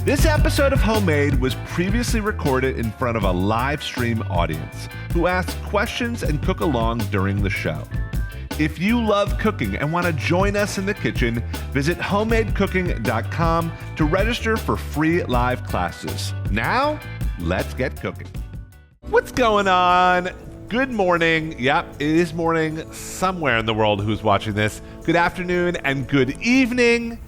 This episode of Homemade was previously recorded in front of a live stream audience who asked questions and cook along during the show. If you love cooking and want to join us in the kitchen, visit homemadecooking.com to register for free live classes. Now, let's get cooking. What's going on? Good morning. Yep, it is morning somewhere in the world who's watching this. Good afternoon and good evening.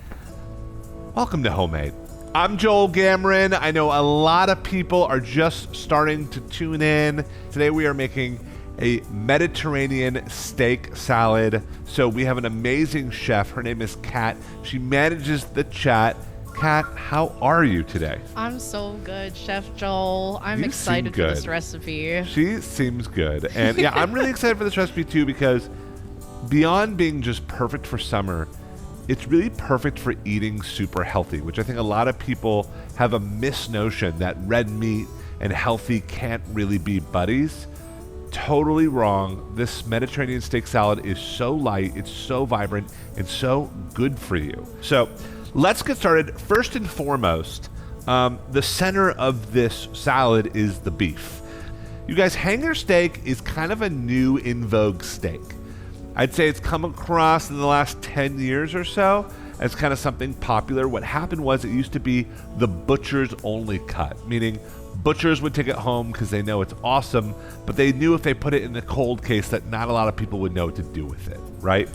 Welcome to Homemade. I'm Joel Gamoran. I know a lot of people are just starting to tune in. Today we are making a Mediterranean steak salad. So we have an amazing chef. Her name is Kat. She manages the chat. Kat, how are you today? I'm so good, Chef Joel. I'm excited for this recipe. She seems good. And yeah, I'm really excited for this recipe too, because beyond being just perfect for summer, it's really perfect for eating super healthy, which I think a lot of people have a misnotion that red meat and healthy can't really be buddies. Totally wrong. This Mediterranean steak salad is so light, it's so vibrant, and so good for you. So let's get started. First and foremost, the center of this salad is the beef. You guys, hanger steak is kind of a new in vogue steak. I'd say it's come across in the last 10 years or so as kind of something popular. What happened was it used to be the butcher's only cut, meaning butchers would take it home because they know it's awesome, but they knew if they put it in the cold case that not a lot of people would know what to do with it, right?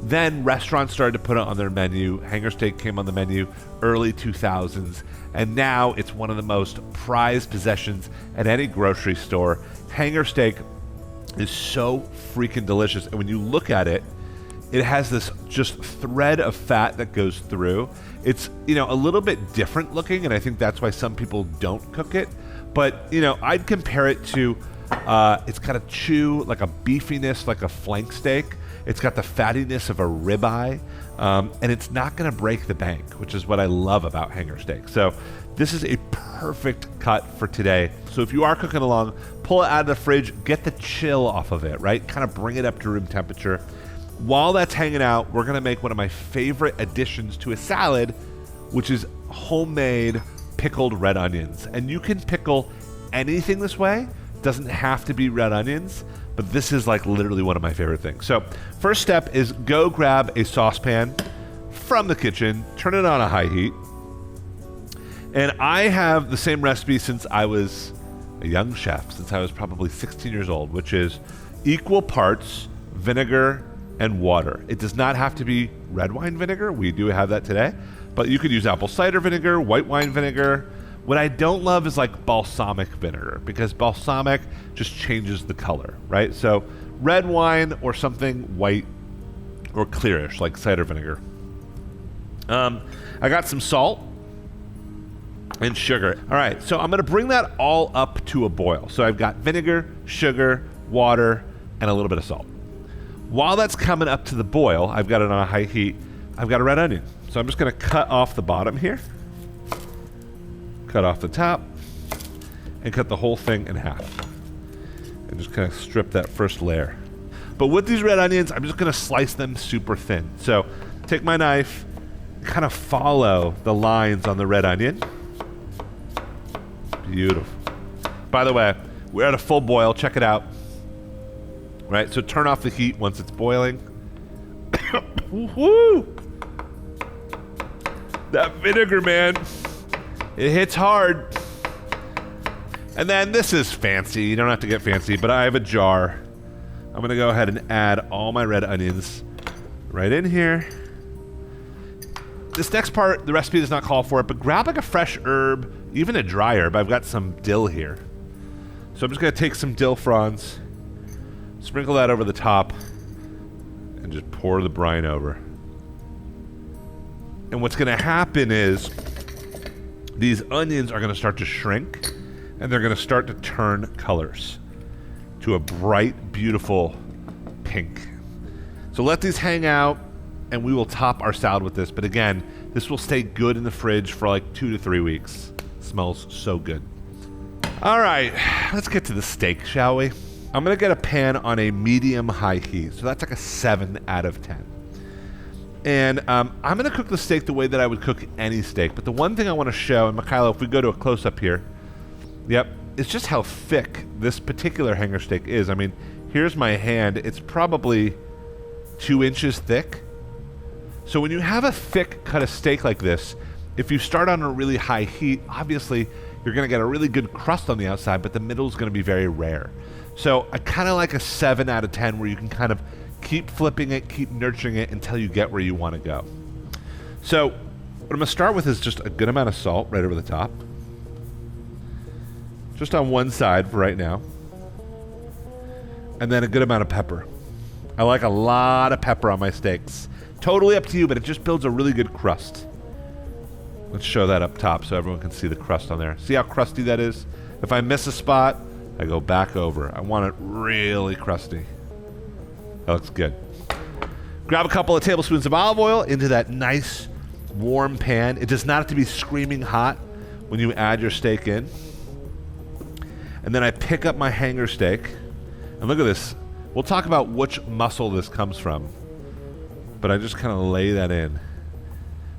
Then restaurants started to put it on their menu. Hanger steak came on the menu early 2000s, and now it's one of the most prized possessions at any grocery store. Hanger steak is so freaking delicious, and when you look at it, it has this just thread of fat that goes through. It's, a little bit different looking, and I think that's why some people don't cook it. But, I'd compare it to, it's got a chew, like a beefiness, like a flank steak. It's got the fattiness of a ribeye, and it's not going to break the bank, which is what I love about hanger steak. So this is a perfect cut for today. So if you are cooking along, pull it out of the fridge, get the chill off of it, right? Kind of bring it up to room temperature. While that's hanging out, we're going to make one of my favorite additions to a salad, which is homemade pickled red onions. And you can pickle anything this way. It doesn't have to be red onions, but this is like literally one of my favorite things. So first step is go grab a saucepan from the kitchen, turn it on a high heat. And I have the same recipe since I was a young chef, since I was probably 16 years old, which is equal parts vinegar and water. It does not have to be red wine vinegar. We do have that today, but you could use apple cider vinegar, white wine vinegar. What I don't love is like balsamic vinegar, because balsamic just changes the color, right? So red wine or something white or clearish like cider vinegar. I got some salt and sugar. All right, so I'm gonna bring that all up to a boil. So I've got vinegar, sugar, water, and a little bit of salt. While that's coming up to the boil, I've got it on a high heat, I've got a red onion. So I'm just gonna cut off the bottom here, cut off the top, and cut the whole thing in half. And just kind of strip that first layer. But with these red onions, I'm just gonna slice them super thin. So take my knife, kind of follow the lines on the red onion. Beautiful. By the way, we're at a full boil. Check it out. Right, so turn off the heat once it's boiling. Woo! That vinegar, man, it hits hard. And then this is fancy. You don't have to get fancy, but I have a jar. I'm gonna go ahead and add all my red onions right in here. This next part, the recipe does not call for it, but grab like a fresh herb, even a dry herb. I've got some dill here. So I'm just gonna take some dill fronds, sprinkle that over the top, and just pour the brine over. And what's gonna happen is these onions are gonna start to shrink, and they're gonna start to turn colors to a bright, beautiful pink. So let these hang out, and we will top our salad with this. But again, this will stay good in the fridge for like 2 to 3 weeks. Smells so good. All right, let's get to the steak, shall we? I'm gonna get a pan on a medium-high heat, so that's like a 7 out of 10. And I'm going to cook the steak the way that I would cook any steak. But the one thing I want to show, and Mikhailo, if we go to a close-up here, yep, it's just how thick this particular hanger steak is. I mean, here's my hand. It's probably 2 inches thick. So when you have a thick cut of steak like this, if you start on a really high heat, obviously you're going to get a really good crust on the outside, but the middle is going to be very rare. So I kind of like a 7 out of 10 where you can kind of keep flipping it, keep nurturing it until you get where you want to go. So what I'm going to start with is just a good amount of salt right over the top. Just on one side for right now. And then a good amount of pepper. I like a lot of pepper on my steaks. Totally up to you, but it just builds a really good crust. Let's show that up top so everyone can see the crust on there. See how crusty that is? If I miss a spot, I go back over. I want it really crusty. That looks good. Grab a couple of tablespoons of olive oil into that nice warm pan. It does not have to be screaming hot when you add your steak in. And then I pick up my hanger steak. And look at this. We'll talk about which muscle this comes from. But I just kind of lay that in.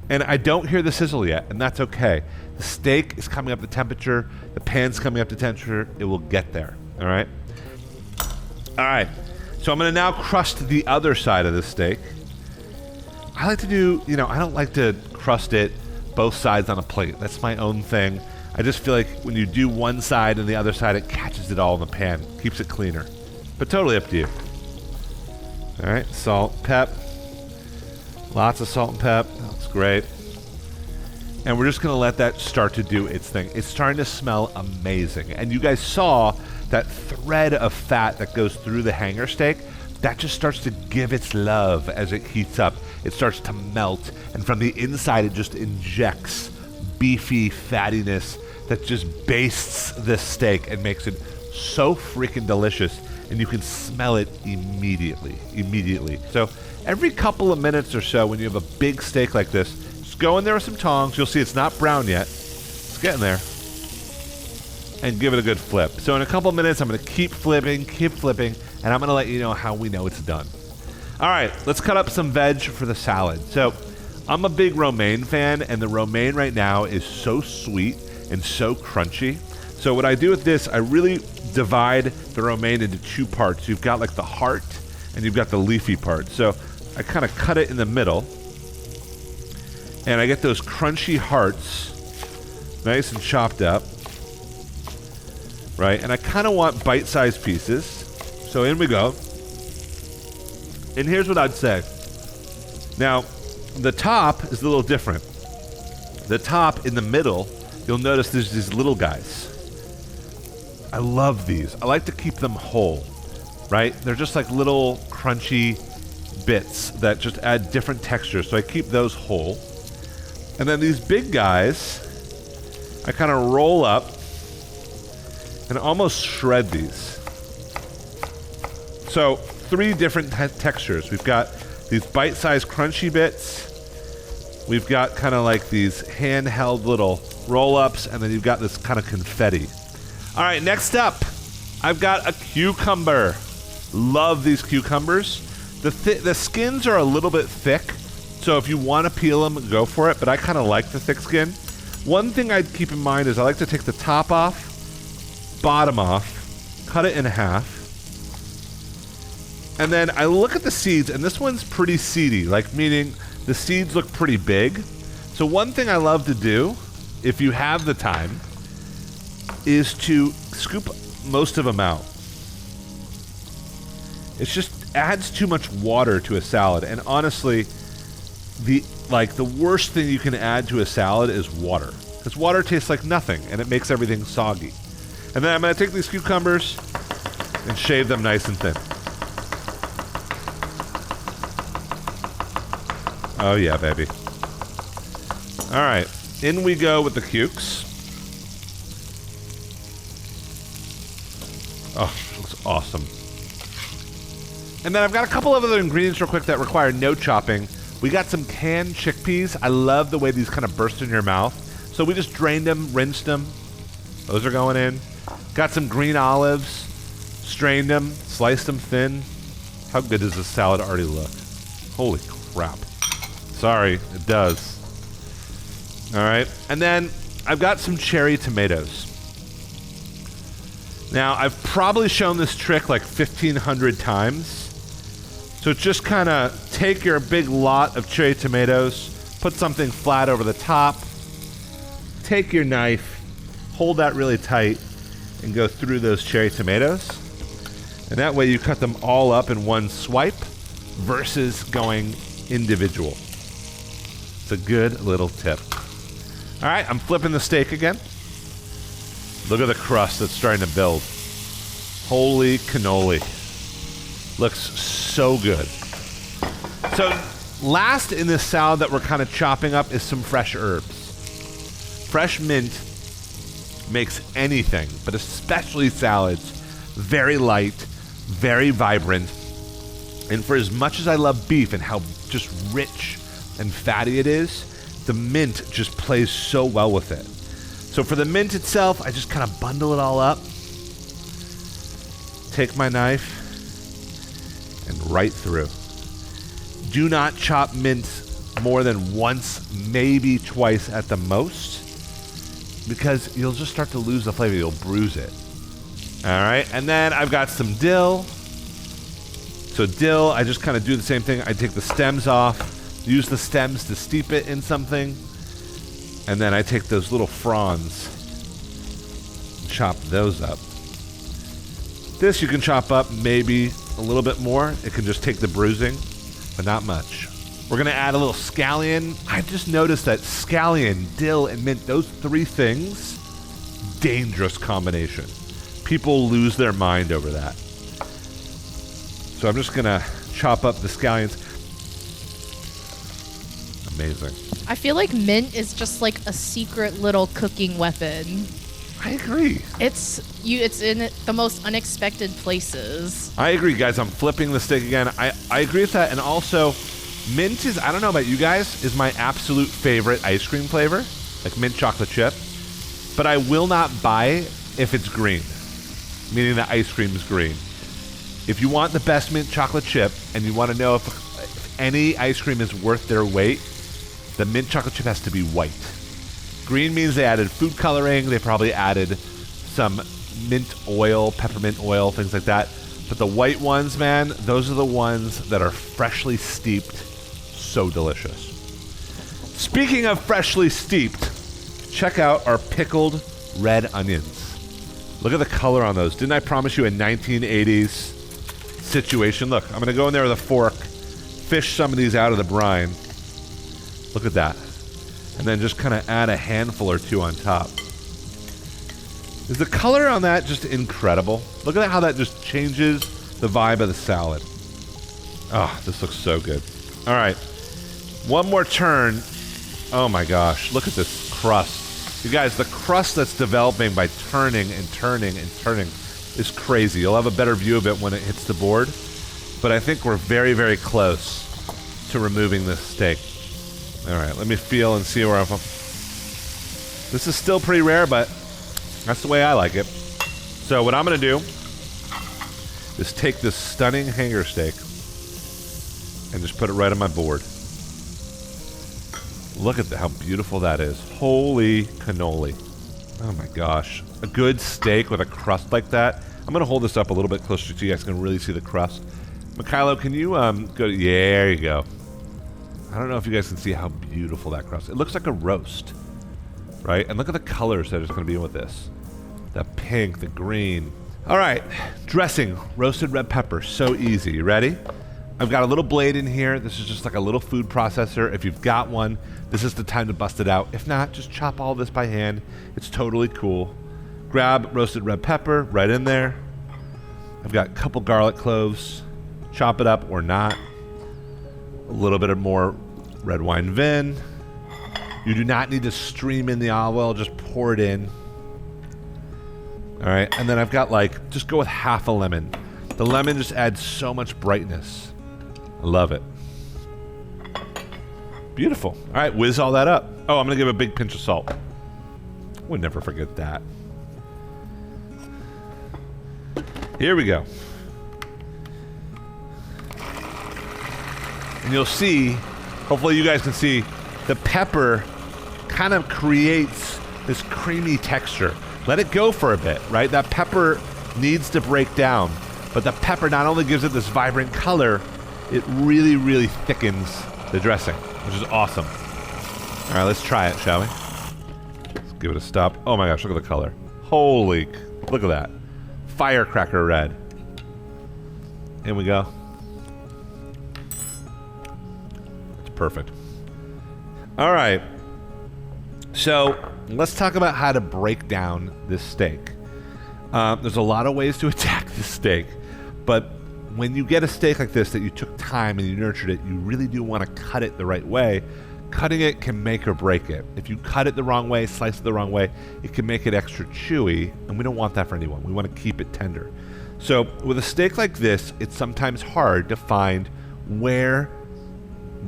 And I don't hear the sizzle yet, and that's okay. The steak is coming up to temperature. The pan's coming up to temperature. It will get there, all right? All right, so I'm going to now crust the other side of the steak. I like to do, I don't like to crust it both sides on a plate. That's my own thing. I just feel like when you do one side and the other side, it catches it all in the pan, keeps it cleaner. But totally up to you. All right, salt, pep. Lots of salt and pep. That's great. And we're just going to let that start to do its thing. It's starting to smell amazing. And you guys saw that thread of fat that goes through the hanger steak. That just starts to give its love as it heats up. It starts to melt. And from the inside, it just injects beefy fattiness that just bastes this steak and makes it so freaking delicious. And you can smell it immediately. So every couple of minutes or so, when you have a big steak like this, just go in there with some tongs. You'll see it's not brown yet. It's getting there. And give it a good flip. So in a couple of minutes, I'm going to keep flipping, and I'm going to let you know how we know it's done. All right, let's cut up some veg for the salad. So I'm a big romaine fan, and the romaine right now is so sweet and so crunchy. So what I do with this, I really divide the romaine into 2 parts. You've got like the heart, and you've got the leafy part. So I kind of cut it in the middle, and I get those crunchy hearts nice and chopped up, right? And I kind of want bite-sized pieces. So in we go. And here's what I'd say. Now, the top is a little different. The top in the middle, you'll notice there's these little guys. I love these. I like to keep them whole, right? They're just like little crunchy bits that just add different textures. So I keep those whole. And then these big guys, I kind of roll up and almost shred these. So 3 different textures. We've got these bite-sized crunchy bits. We've got kind of like these handheld little roll-ups, and then you've got this kind of confetti. All right, next up, I've got a cucumber. Love these cucumbers. The skins are a little bit thick, so if you want to peel them, go for it, but I kind of like the thick skin. One thing I'd keep in mind is I like to take the top off, bottom off, cut it in half, and then I look at the seeds, and this one's pretty seedy, like meaning the seeds look pretty big. So one thing I love to do, if you have the time, is to scoop most of them out. It just adds too much water to a salad, and honestly, the worst thing you can add to a salad is water, because water tastes like nothing, and it makes everything soggy. And then I'm going to take these cucumbers and shave them nice and thin. Oh yeah, baby. All right, in we go with the cukes. Oh, looks awesome. And then I've got a couple of other ingredients real quick that require no chopping. We got some canned chickpeas. I love the way these kind of burst in your mouth. So we just drained them, rinsed them. Those are going in. Got some green olives. Strained them, sliced them thin. How good does this salad already look? Holy crap. Sorry, it does. All right, and then I've got some cherry tomatoes. Now, I've probably shown this trick like 1,500 times. So just kind of take your big lot of cherry tomatoes, put something flat over the top, take your knife, hold that really tight, and go through those cherry tomatoes. And that way you cut them all up in one swipe versus going individual. It's a good little tip. All right, I'm flipping the steak again. Look at the crust that's starting to build. Holy cannoli. Looks so good. So last in this salad that we're kind of chopping up is some fresh herbs. Fresh mint makes anything, but especially salads, very light, very vibrant. And for as much as I love beef and how just rich and fatty it is, the mint just plays so well with it. So for the mint itself, I just kind of bundle it all up, take my knife, and right through. Do not chop mint more than once, maybe twice at the most, because you'll just start to lose the flavor. You'll bruise it. All right, and then I've got some dill. So dill, I just kind of do the same thing. I take the stems off, use the stems to steep it in something, and then I take those little fronds, chop those up. This you can chop up maybe a little bit more. It can just take the bruising, but not much. We're gonna add a little scallion. I just noticed that scallion, dill, and mint, those three things, dangerous combination. People lose their mind over that. So I'm just gonna chop up the scallions. Amazing. I feel like mint is just like a secret little cooking weapon. I agree. It's in the most unexpected places. I agree, guys. I'm flipping the steak again. I agree with that. And also, mint is, I don't know about you guys, is my absolute favorite ice cream flavor, like mint chocolate chip. But I will not buy it if it's green, meaning the ice cream is green. If you want the best mint chocolate chip and you want to know if any ice cream is worth their weight, the mint chocolate chip has to be white. Green means they added food coloring. They probably added some mint oil, peppermint oil, things like that. But the white ones, man, those are the ones that are freshly steeped. So delicious. Speaking of freshly steeped, check out our pickled red onions. Look at the color on those. Didn't I promise you a 1980s situation? Look, I'm going to go in there with a fork, fish some of these out of the brine. Look at that. And then just kind of add a handful or two on top. Is the color on that just incredible? Look at how that just changes the vibe of the salad. Oh, this looks so good. All right. One more turn. Oh my gosh. Look at this crust. You guys, the crust that's developing by turning and turning and turning is crazy. You'll have a better view of it when it hits the board. But I think we're very, very close to removing this steak. All right, let me feel and see where I'm from. This is still pretty rare, but that's the way I like it. So what I'm going to do is take this stunning hanger steak and just put it right on my board. Look at how beautiful that is. Holy cannoli. Oh my gosh. A good steak with a crust like that. I'm going to hold this up a little bit closer so you guys can really see the crust. Mikhailo, can you go? Yeah, there you go. I don't know if you guys can see how beautiful that crust is. It looks like a roast, right? And look at the colors that are going to be in with this. The pink, the green. All right, dressing, roasted red pepper, so easy. You ready? I've got a little blade in here. This is just like a little food processor. If you've got one, this is the time to bust it out. If not, just chop all this by hand. It's totally cool. Grab roasted red pepper right in there. I've got a couple garlic cloves. Chop it up or not. A little bit of more red wine vin. You do not need to stream in the olive oil, just pour it in. All right, and then I've got just go with half a lemon. The lemon just adds so much brightness. I love it. Beautiful. All right, whiz all that up. Oh, I'm gonna give a big pinch of salt. Would never forget that. Here we go. And you'll see Hopefully you guys can see the pepper kind of creates this creamy texture. Let it go for a bit, right? That pepper needs to break down, but the pepper not only gives it this vibrant color, it really, really thickens the dressing, which is awesome. All right, let's try it, shall we? Let's give it a stop. Oh my gosh, look at the color. Holy, look at that. Firecracker red. In we go. It's perfect. All right. So let's talk about how to break down this steak. There's a lot of ways to attack this steak, but when you get a steak like this that you took time and you nurtured it, you really do want to cut it the right way. Cutting it can make or break it. If you cut it the wrong way, slice it the wrong way, it can make it extra chewy, and we don't want that for anyone. We want to keep it tender. So with a steak like this, it's sometimes hard to find where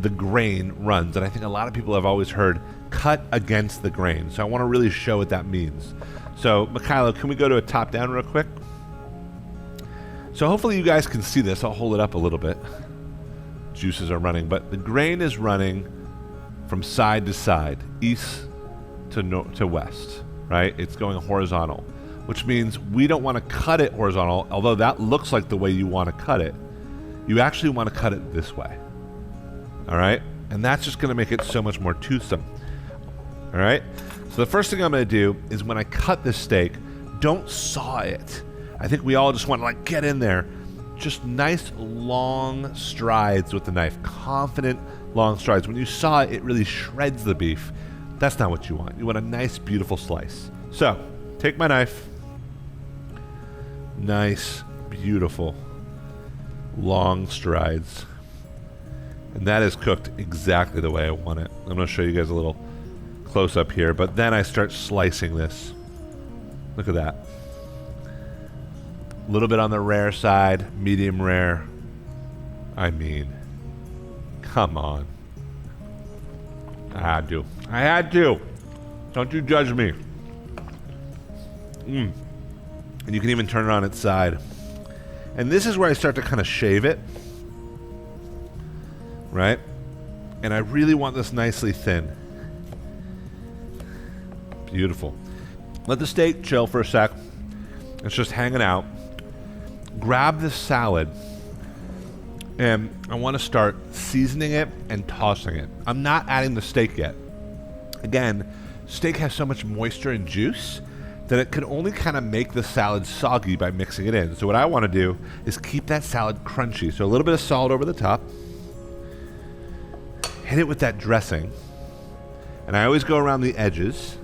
the grain runs, and I think a lot of people have always heard cut against the grain. So I want to really show what that means. So Mikhailo, can we go to a top down real quick? So hopefully you guys can see this. I'll hold it up a little bit. Juices are running, but the grain is running from side to side, east to west, right? It's going horizontal, which means we don't want to cut it horizontal, although that looks like the way you want to cut it. You actually want to cut it this way, all right? And that's just going to make it so much more toothsome, all right? So the first thing I'm going to do is when I cut this steak, don't saw it. I think we all just want to like get in there. Just nice long strides with the knife. Confident long strides. When you saw it, it really shreds the beef. That's not what you want. You want a nice, beautiful slice. So, take my knife. Nice, beautiful, long strides. And that is cooked exactly the way I want it. I'm going to show you guys a little close up here, but then I start slicing this. Look at that. A little bit on the rare side, medium rare. I mean, come on. I had to. I had to. Don't you judge me. And you can even turn it on its side. And this is where I start to kind of shave it. Right? And I really want this nicely thin. Beautiful. Let the steak chill for a sec. It's just hanging out. Grab this salad, and I want to start seasoning it and tossing it. I'm not adding the steak yet. Again, steak has so much moisture and juice that it can only kind of make the salad soggy by mixing it in. So what I want to do is keep that salad crunchy. So a little bit of salt over the top. Hit it with that dressing. And I always go around the edges.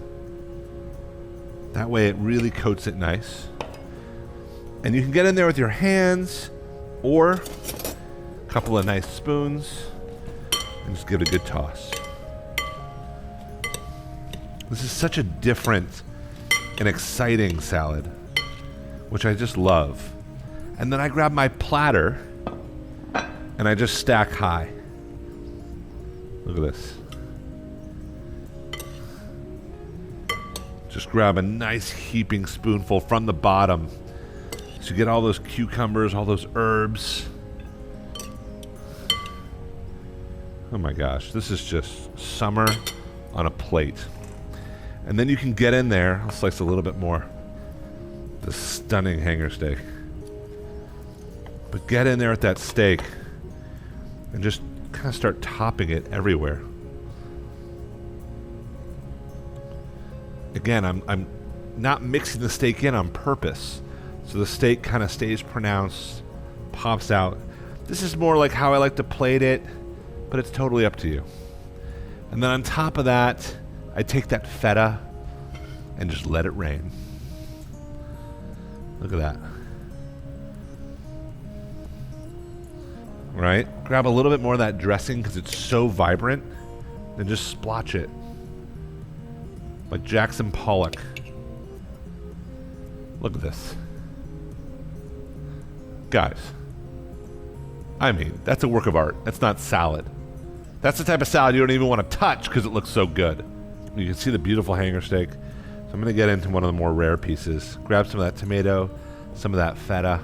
That way it really coats it nice. And you can get in there with your hands or a couple of nice spoons and just give it a good toss. This is such a different and exciting salad, which I just love. And then I grab my platter and I just stack high. Look at this. Just grab a nice heaping spoonful from the bottom. So you get all those cucumbers, all those herbs. Oh my gosh, this is just summer on a plate. And then you can get in there, I'll slice a little bit more. This stunning hanger steak. But get in there with that steak and just kind of start topping it everywhere. Again, I'm not mixing the steak in on purpose. So the steak kind of stays pronounced, pops out. This is more like how I like to plate it, but it's totally up to you. And then on top of that, I take that feta and just let it rain. Look at that. Right? Grab a little bit more of that dressing because it's so vibrant, and just splotch it. Like Jackson Pollock. Look at this. Guys, I mean, that's a work of art. That's not salad. That's the type of salad you don't even want to touch because it looks so good. You can see the beautiful hanger steak. So I'm going to get into one of the more rare pieces. Grab some of that tomato, some of that feta.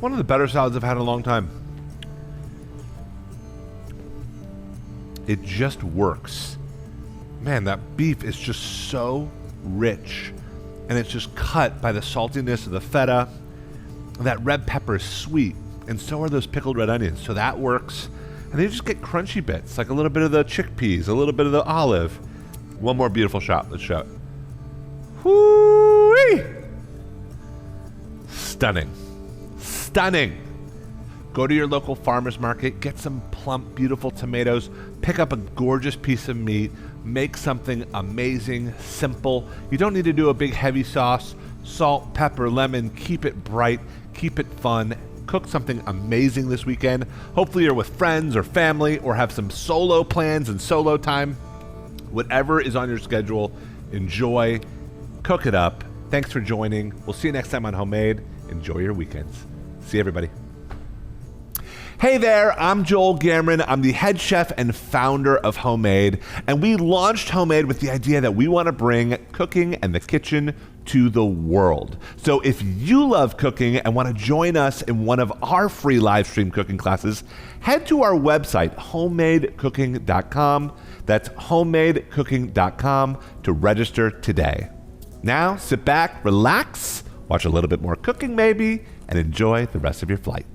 one of the better salads I've had in a long time. It just works. Man, that beef is just so rich, and it's just cut by the saltiness of the feta. That red pepper is sweet, and so are those pickled red onions, so that works. And then you just get crunchy bits, like a little bit of the chickpeas, a little bit of the olive. One more beautiful shot. Let's show it. Whoo-wee! Stunning. Stunning. Go to your local farmer's market, get some plump, beautiful tomatoes, pick up a gorgeous piece of meat, make something amazing, simple. You don't need to do a big heavy sauce. Salt, pepper, lemon, keep it bright, keep it fun. Cook something amazing this weekend. Hopefully you're with friends or family or have some solo plans and solo time. Whatever is on your schedule, enjoy, cook it up. Thanks for joining. We'll see you next time on Homemade. Enjoy your weekends. See you, everybody. Hey there, I'm Joel Gamoran. I'm the head chef and founder of Homemade, and we launched Homemade with the idea that we want to bring cooking and the kitchen to the world. So if you love cooking and want to join us in one of our free live stream cooking classes, head to our website, homemadecooking.com. That's homemadecooking.com to register today. Now, sit back, relax, watch a little bit more cooking maybe, and enjoy the rest of your flight.